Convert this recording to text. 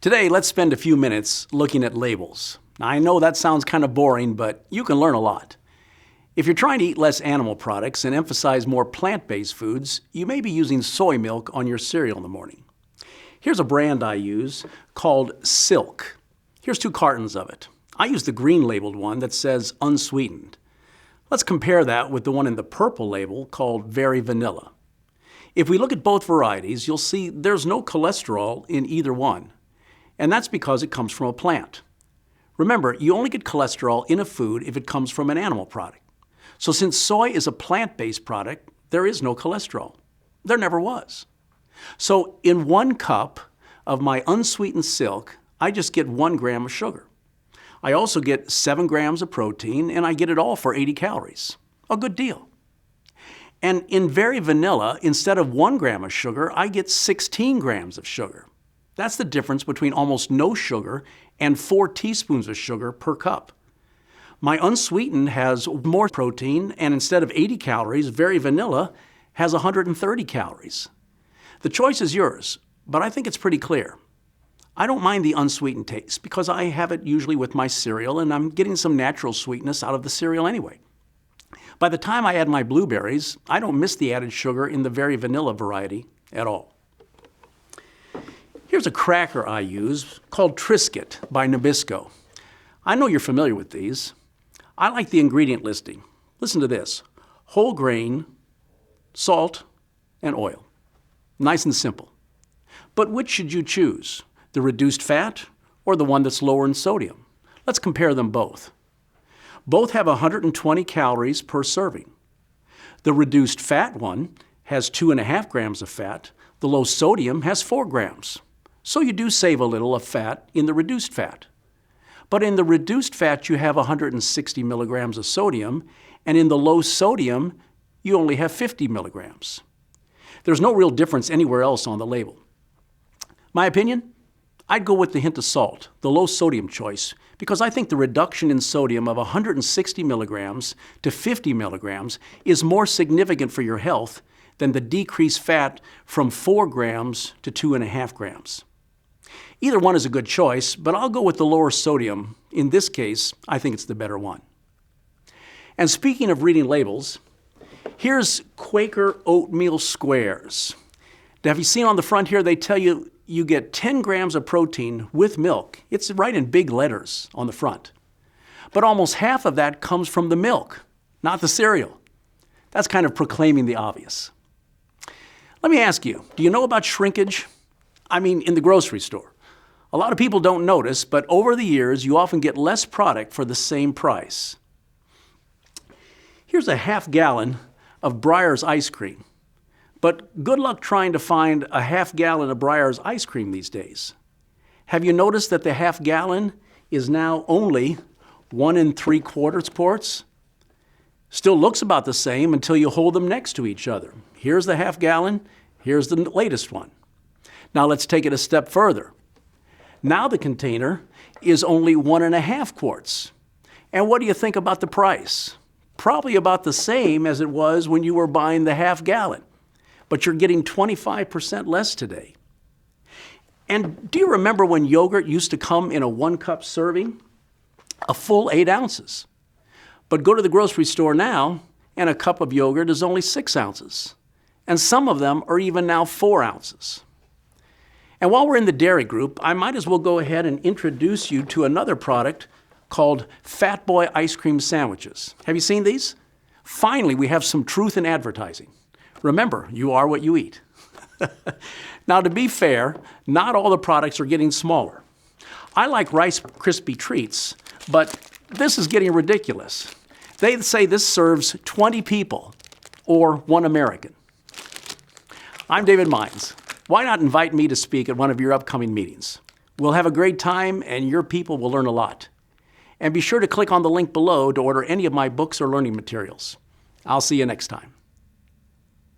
Today, let's spend a few minutes looking at labels. Now, I know that sounds kind of boring, but you can learn a lot. If you're trying to eat less animal products and emphasize more plant-based foods, you may be using soy milk on your cereal in the morning. Here's a brand I use called Silk. Here's 2 cartons of it. I use the green labeled one that says unsweetened. Let's compare that with the one in the purple label called Very Vanilla. If we look at both varieties, you'll see there's no cholesterol in either one. And that's because it comes from a plant. Remember, you only get cholesterol in a food if it comes from an animal product. So since soy is a plant-based product, there is no cholesterol. There never was. So in 1 cup of my unsweetened Silk, I just get 1 gram of sugar. I also get 7 grams of protein, and I get it all for 80 calories. A good deal. And in Very Vanilla, instead of 1 gram of sugar, I get 16 grams of sugar. That's the difference between almost no sugar and 4 teaspoons of sugar per cup. My unsweetened has more protein, and instead of 80 calories, Very Vanilla has 130 calories. The choice is yours, but I think it's pretty clear. I don't mind the unsweetened taste because I have it usually with my cereal, and I'm getting some natural sweetness out of the cereal anyway. By the time I add my blueberries, I don't miss the added sugar in the Very Vanilla variety at all. Here's a cracker I use called Triscuit by Nabisco. I know you're familiar with these. I like the ingredient listing. Listen to this: whole grain, salt, and oil. Nice and simple. But which should you choose? The reduced fat or the one that's lower in sodium? Let's compare them both. Both have 120 calories per serving. The reduced fat one has 2.5 grams of fat. The low sodium has 4 grams. So you do save a little of fat in the reduced fat. But in the reduced fat, you have 160 milligrams of sodium, and in the low sodium, you only have 50 milligrams. There's no real difference anywhere else on the label. My opinion? I'd go with the hint of salt, the low sodium choice, because I think the reduction in sodium of 160 milligrams to 50 milligrams is more significant for your health than the decreased fat from 4 grams to 2.5 grams. Either one is a good choice, but I'll go with the lower sodium. In this case, I think it's the better one. And speaking of reading labels, here's Quaker oatmeal squares. Now, have you seen on the front here, they tell you you get 10 grams of protein with milk. It's right in big letters on the front. But almost half of that comes from the milk, not the cereal. That's kind of proclaiming the obvious. Let me ask you, do you know about shrinkage? I mean, in the grocery store. A lot of people don't notice, but over the years, you often get less product for the same price. Here's a half gallon of Breyer's ice cream. But good luck trying to find a half gallon of Breyer's ice cream these days. Have you noticed that the half gallon is now only 1 3/4 quarts? Still looks about the same until you hold them next to each other. Here's the half gallon, here's the latest one. Now let's take it a step further. Now the container is only 1.5 quarts. And what do you think about the price? Probably about the same as it was when you were buying the half gallon, but you're getting 25% less today. And do you remember when yogurt used to come in a 1-cup serving? A full 8 ounces. But go to the grocery store now, and a cup of yogurt is only 6 ounces. And some of them are even now 4 ounces. And while we're in the dairy group, I might as well go ahead and introduce you to another product called Fat Boy ice cream sandwiches. Have you seen these? Finally, we have some truth in advertising. Remember, you are what you eat. Now, to be fair, not all the products are getting smaller. I like Rice Krispie treats, but this is getting ridiculous. They say this serves 20 people or 1 American. I'm David Meinz. Why not invite me to speak at one of your upcoming meetings? We'll have a great time and your people will learn a lot. And be sure to click on the link below to order any of my books or learning materials. I'll see you next time.